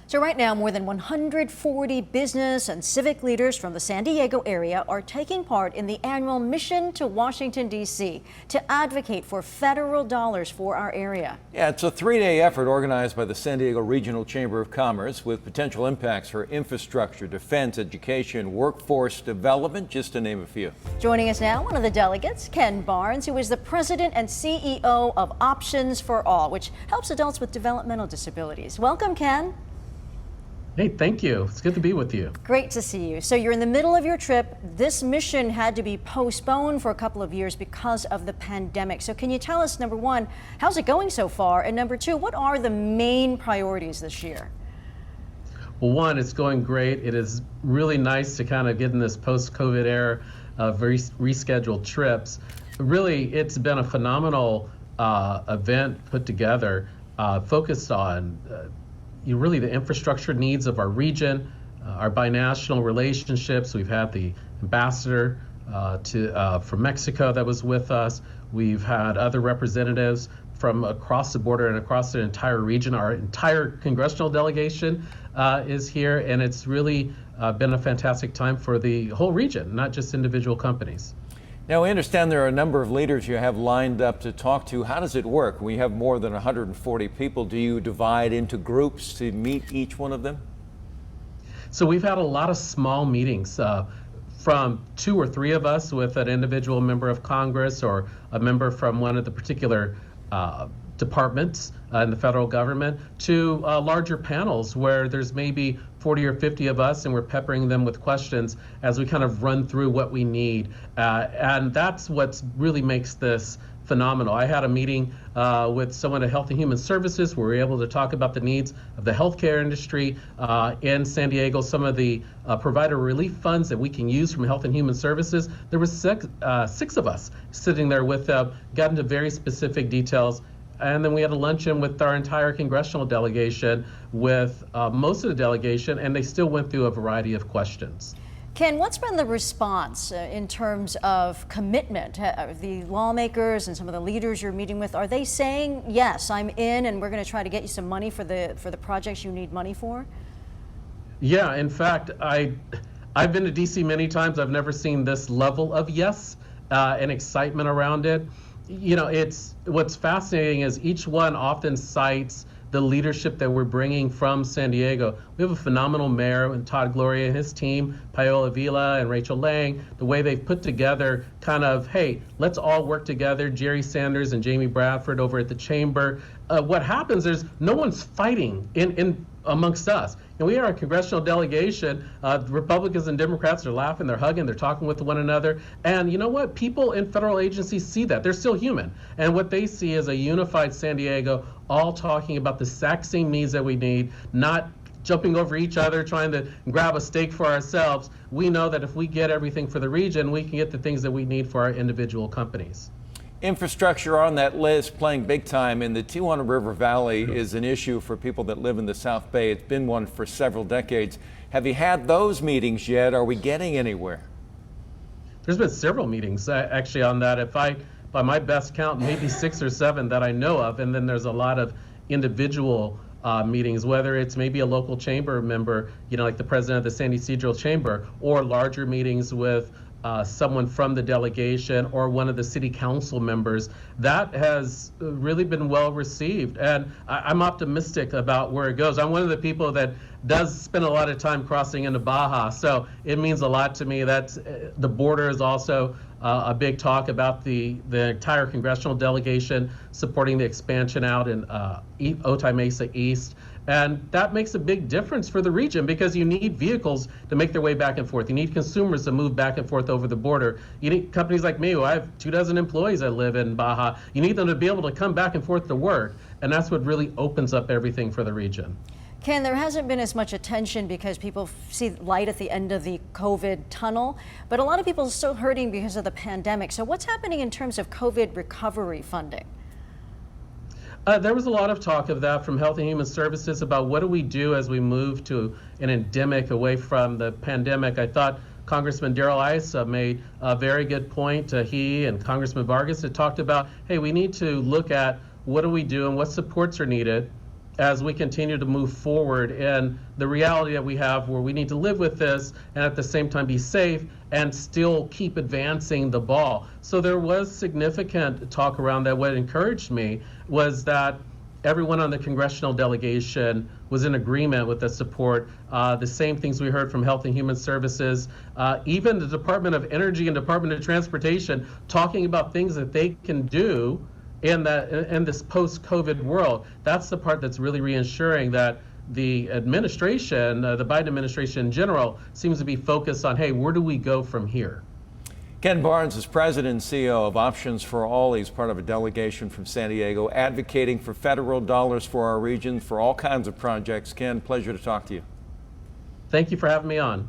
So right now, more than 140 business and civic leaders from the San Diego area are taking part in the annual Mission to Washington, D.C. to advocate for federal dollars for our area. Yeah, it's a three-day effort organized by the San Diego Regional Chamber of Commerce with potential impacts for infrastructure, defense, education, workforce development, just to name a few. Joining us now, one of the delegates, Ken Barnes, who is the president and CEO of Options for All, which helps adults with developmental disabilities. Welcome, Ken. Hey, thank you. It's good to be with you. Great to see you. So you're in the middle of your trip. This mission had to be postponed for a couple of years because of the pandemic. So can you tell us, number one, how's it going so far? And number two, what are the main priorities this year? Well, one, it's going great. It is really nice to kind of get in this post-COVID era of rescheduled trips. Really, it's been a phenomenal event put together, focused on really the infrastructure needs of our region, our binational relationships. We've had the ambassador from Mexico that was with us. We've had other representatives from across the border and across the entire region. Our entire congressional delegation is here, and it's really been a fantastic time for the whole region, not just individual companies. Now, we understand there are a number of leaders you have lined up to talk to. How does it work? We have more than 140 people. Do you divide into groups to meet each one of them? So we've had a lot of small meetings from 2 or 3 of us with an individual member of Congress or a member from one of the particular departments in the federal government to larger panels where there's maybe 40 or 50 of us, and we're peppering them with questions as we kind of run through what we need. And that's what really makes this phenomenal. I had a meeting with someone at Health and Human Services where we were able to talk about the needs of the healthcare industry in San Diego, some of the provider relief funds that we can use from Health and Human Services. There was 6 of us sitting there with them, got into very specific details. And then we had a luncheon with our entire congressional delegation, with most of the delegation, and they still went through a variety of questions. Ken, what's been the response in terms of commitment? The lawmakers and some of the leaders you're meeting with, are they saying, yes, I'm in and we're going to try to get you some money for the projects you need money for? Yeah, in fact, I've been to DC many times. I've never seen this level of yes and excitement around it. You know, what's fascinating is each one often cites the leadership that we're bringing from San Diego. We have a phenomenal mayor, and Todd Gloria and his team, Paola Vila and Rachel Lang, the way they've put together kind of, hey, let's all work together, Jerry Sanders and Jamie Bradford over at the chamber. What happens is no one's fighting in amongst us. And we are a congressional delegation. Republicans and Democrats are laughing, they're hugging, they're talking with one another. And you know what? People in federal agencies see that. They're still human. And what they see is a unified San Diego, all talking about the exact same needs that we need, not jumping over each other, trying to grab a stake for ourselves. We know that if we get everything for the region, we can get the things that we need for our individual companies. Infrastructure on that list, playing big time in the Tijuana River Valley, is an issue for people that live in the South Bay. It's been one for several decades. Have you had those meetings yet? Are we getting anywhere? There's been several meetings actually on that. By my best count, maybe 6 or 7 that I know of, and then there's a lot of individual meetings, whether it's maybe a local chamber member, like the president of the San Ysidro Chamber, or larger meetings with someone from the delegation or one of the city council members. That has really been well received, and I'm optimistic about where it goes. I'm one of the people that does spend a lot of time crossing into Baja, so it means a lot to me. That's the border is also a big talk about the entire congressional delegation supporting the expansion out in Otay Mesa East. And that makes a big difference for the region because you need vehicles to make their way back and forth. You need consumers to move back and forth over the border. You need companies like me, who I have 24 employees that live in Baja. You need them to be able to come back and forth to work. And that's what really opens up everything for the region. Ken, there hasn't been as much attention because people see light at the end of the COVID tunnel, but a lot of people are still hurting because of the pandemic. So what's happening in terms of COVID recovery funding? There was a lot of talk of that from Health and Human Services about what do we do as we move to an endemic away from the pandemic. I thought Congressman Darrell Issa made a very good point. He and Congressman Vargas had talked about, hey, we need to look at what do we do and what supports are needed as we continue to move forward and the reality that we have where we need to live with this and at the same time be safe and still keep advancing the ball. So there was significant talk around that. What encouraged me was that everyone on the congressional delegation was in agreement with the support. The same things we heard from Health and Human Services, even the Department of Energy and Department of Transportation talking about things that they can do in this post-COVID world. That's the part that's really reassuring, that the administration, the Biden administration in general, seems to be focused on, hey, where do we go from here? Ken Barnes is president and CEO of Options for All. He's part of a delegation from San Diego advocating for federal dollars for our region for all kinds of projects. Ken, pleasure to talk to you. Thank you for having me on.